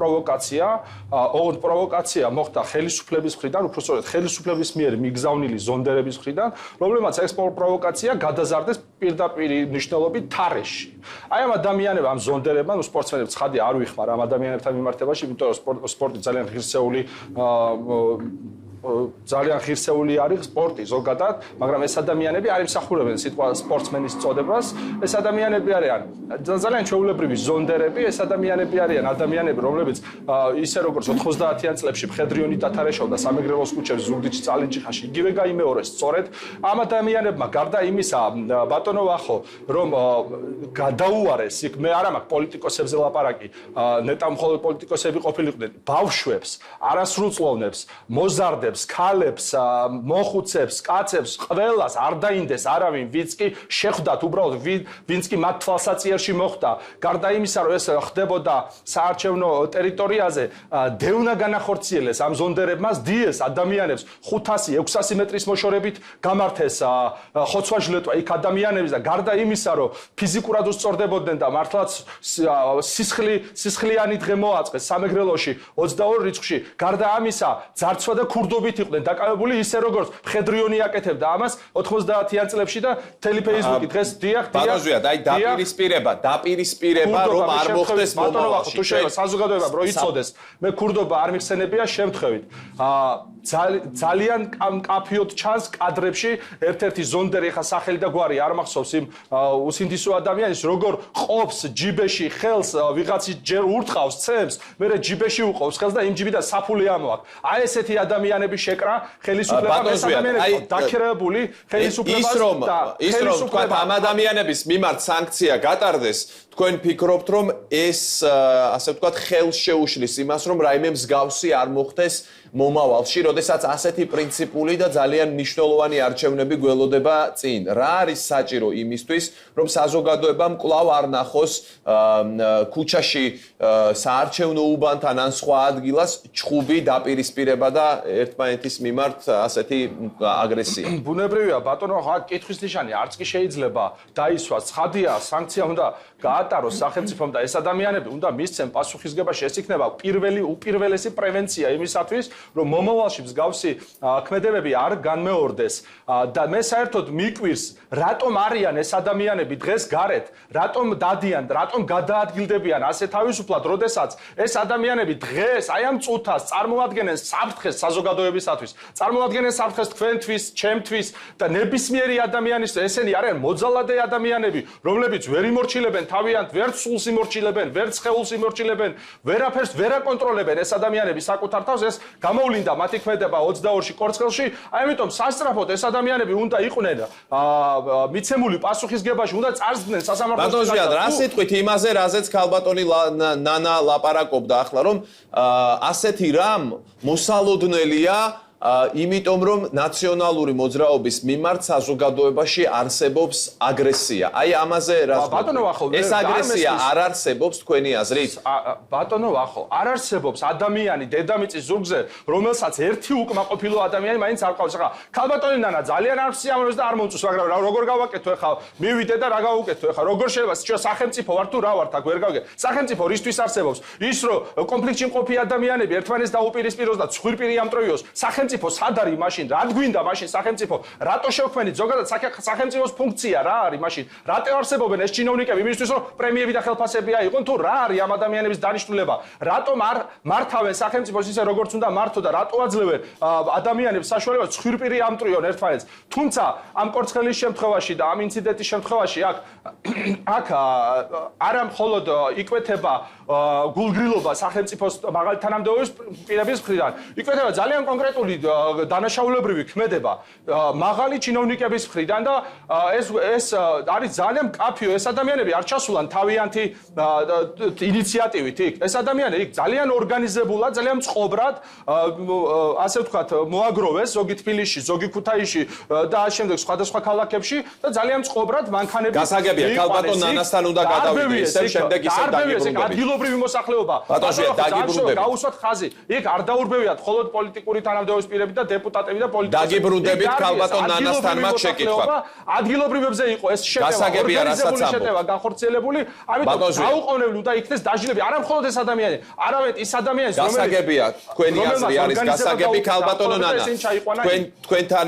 პროვოკაცია, ოღონდ პროვოკაცია მოხდა ხელისუფლების მხრიდან, უпростоრად ხელისუფლების მიერ მიგზავნილი ზონდერების მხრიდან, რომლებმაც ეს პროვოკაცია გადაზარდეს პირდაპირ მნიშვნელობით თარეში. აი ამ ადამიანებმა, ამ ზონდერებმა, სპორტსმენებს ცხადი არ ვიხმარ ამ ადამიანებთან მიმართებაში, იმიტომ რომ სპორტი ძალიან ღირსეული ძალიან ღირსეული არის სპორტი ზოგადად, მაგრამ ეს ადამიანები არ იმსახურებენ სიტყვა სპორტსმენის წოდებას. ეს ადამიანები არიან ძალიან ჩვეულებრივი ზონდერები, ეს ადამიანები არიან ადამიანები, რომლებიც ისე როგორც 90-იან წლებში მხედრიონი დათარეშავდა სამეგრელოს ქუჩებში, ზუგდიდში, წალენჭიხაში, იგივე გაიმეორეს სწორედ ამ ადამიანებმა გარდა იმისა, ბატონო ვახო, რომ გადაუარეს იქ მე არ მაქვს პოლიტიკოსებზე ლაპარაკი, ნეტა მხოლოდ პოლიტიკოსები ყოფილიყვნენ, ბავშვებს, არასრულწლოვნებს, მოზარდებს ქალებს, მოხუცებს, კაცებს, ყველას არ დაინდეს არავინ, ვინც კი შეხვდათ უბრალოდ, ვინც კი მათ თვალსაჩინოში მოხვდა. გარდა იმისა, რომ ეს ხდებოდა საარჩევნო ტერიტორიაზე, დევნა განახორციელეს ამ ზონდერებმა, დიეს ადამიანებს 500-600 მეტრის მოშორებით გამართეს ხოცვა-ჟლეტვა იქ ადამიანების და გარდა იმისა, რომ ფიზიკურად უსწორდებოდნენ და მართლაც სისხლიანი დღე მოაწყეს სამეგრელოში 22 რიცხვში, გარდა ამისა, ძარცვა და ქურდობ იყვნენ დაკავებული ისე როგორც მხედრიონი აკეთებდა ამას 90-იან წლებში და თელი ფეისბუქი დღეს დიახ ბატონზეა და აი დაპირისპირება რომ არ მოხდეს მომავალში თუ შეიძლება საზოგადოებამ რო იცოდეს მე ქურდობა არ მიხსენებია შემთხვევით ძალიან კაფიოდ ჩანს კადრებში ერთ-ერთი ზონდერი ხა სახელი და გვარი არ მახსოვს იმ უსინდისო ადამიანის როგორ ყოფს ჯიბეში ხელს ვიღაცი ჯერ ურტყავს ცემს მე ჯიბეში უყავს ხელს და იმ ჯიბიდან საფული ამოაქვს აი ესეთი ადამიანები შეკრა ხელისუფლებამ ეს ადამიანები დაქერებული ხელისუფლებას და ის რომ თქვა ამ ადამიანების მიმართ სანქცია გატარდეს თქვენ ფიქრობთ რომ ეს ასე ვთქვათ ხელს შეუშლის იმას რომ რაიმე მსგავსი არ მოხდეს მომავალში, როდესაც ასეთი პრინციპული და ძალიან მნიშვნელოვანი არჩევნები გველოდება წინ. რა არის საჭირო იმისთვის, რომ საზოგადოებამ კვლავ არ ნახოს ქუჩაში საარჩევნო უბანთან ან სხვა ადგილას ჩხუბი დაპირისპირება და ერთმანეთის მიმართ ასეთი აგრესია. ბუნებრივია, ბატონო, კითხვის ნიშანი არც კი შეიძლება დაისვას. ცხადია, სანქცია უნდა გაატაროს სახელმწიფომ და ეს ადამიანები უნდა მისცენ პასუხისგებაში. ეს იქნება უპირველესი პრევენცია იმისათვის, რომ მომავალში მსგავსი ქმედებები არ განმეორდეს და მე საერთოდ მიკვირს რატომ არიან ეს ადამიანები დღეს გარეთ რატომ დადიან რატომ გადაადგილდებიან ასე თავისუფლად როდესაც ეს ადამიანები დღეს აი ამ წუთას წარმოადგენენ საფრთხეს საზოგადოებისათვის წარმოადგენენ საფრთხეს თქვენთვის ჩემთვის და ნებისმიერი ადამიანის ესენი არიან მოძალადე ადამიანები რომლებიც ვერ იმორჩილებენ თავიანთ ვერც სულს იმორჩილებენ ვერც სხეულს იმორჩილებენ ვერაფერს ვერ აკონტროლებენ ეს ადამიანები საკუთარ თავს ეს გამოვლინდა მათი ქმედება 22-ში კორცხელში, აი ამიტომ სასწრაფოდ ეს ადამიანები უნდა იყვნენ მიცემული პასუხისგებაში, უნდა წარსდგნენ სასამართლოს. ბატონო, რა სიტყვით იმაზე, რაზეც ქალბატონი ნანა ლაპარაკობდა ახლა, რომ ასეთი რამ მოსალოდნელია იმიტომ რომ ნაციონალური მოძრაობის მიმართ საზოგადოებაში არსებობს აგრესია. აი ამაზე რა ბატონო ვახო, ეს აგრესია არ არსებობს თქვენი აზრით? ბატონო ვახო, არ არსებობს ადამიანი დედამიწის ზურგზე, რომელსაც ერთი უკმაყოფილო ადამიანი მაინც არ ყავს. ახლა ქალბატონი ნანა ძალიან არ სიამოვნებს და არ მომწონს, მაგრამ როგორ გავაკეთო ახლა? მივიდე და რა გავუკეთო ახლა? როგორ შეიძლება ჩვენ სახელმწიფო ვარ თუ რა ვართ აქ ვერ გავიგე. სახელმწიფო რისთვის არსებობს? ის რომ კონფლიქტში მყოფი ადამიანები ერთმანეთს დაუპირისპიროს და ცხვირპირი ამტროიოს. სახელმწიფო სად არის მაშინ? რა გვინდა მაშინ სახელმწიფო? რატო შევქმნით ზოგადად სახელმწიფოს ფუნქცია რა არის მაშინ? რატო არსებობენ ეს ჩინოვნიკები იმისთვის რომ პრემიები და ხელფასები აიღონ თუ რა არის ამ ადამიანების დანიშნულება? რატომ არ მართავენ სახელმწიფოს ისე როგორც უნდა მართო და რატო აძლევენ ადამიანებს საშუალებას ცხვირპირი ამტრიონ ერთმანეთს? თუმცა ამ კორცხელის შემთხვევაში და ამ ინციდენტის შემთხვევაში აქ არა მხოლოდ იკვეთება გულგრილობა სახელმწიფოს მაღალი თანამდებობის პირების მხრიდან. იკვეთება ძალიან კონკრეტული დანაშაულებრივი ქმედება მაღალი ჩინოვნიკების მხრიდან და ეს არის ძალიან მკაფიო ეს ადამიანები არ ჩასულან თავიანთი ინიციატივით იქ ეს ადამიანები იქ ძალიან ორგანიზებულად ძალიან წყობრად ასე ვთქვათ მოაგროვეს ზოგი თბილისში ზოგი ქუთაისში და შემდეგ სხვადასხვა ქალაქებში და ძალიან წყობრად მანქანები გასაგებია ქალბატონ ნანასთან უნდა გადავიდე ისევ შემდეგ ისევ დაგიბრუნდები ადგილობრივი მოსახლეობა ბატონო დაგიბრუნდები გაუსვათ ხაზი იქ არ დაურბევიათ მხოლოდ პოლიტიკური თანამდებობის პირები და დეპუტატები და პოლიტიკოსები. დაგიბრუნდებით ქალბატონ ნანასთან მათ შეკითხვა. ადგილობრივებზე იყო ეს შეტევა, გასაგებია, რასაც ორგანიზებული ამბობ. შეტევა განხორციელებული, ამიტომ დაუყოვნებლივ და იქნეს დაჟილები, არა მხოლოდ ეს ადამიანი, არამედ ის ადამიანის, გასაგებია, თქვენი აზრი არის გასაგები ქალბატონო ნანა. თქვენთან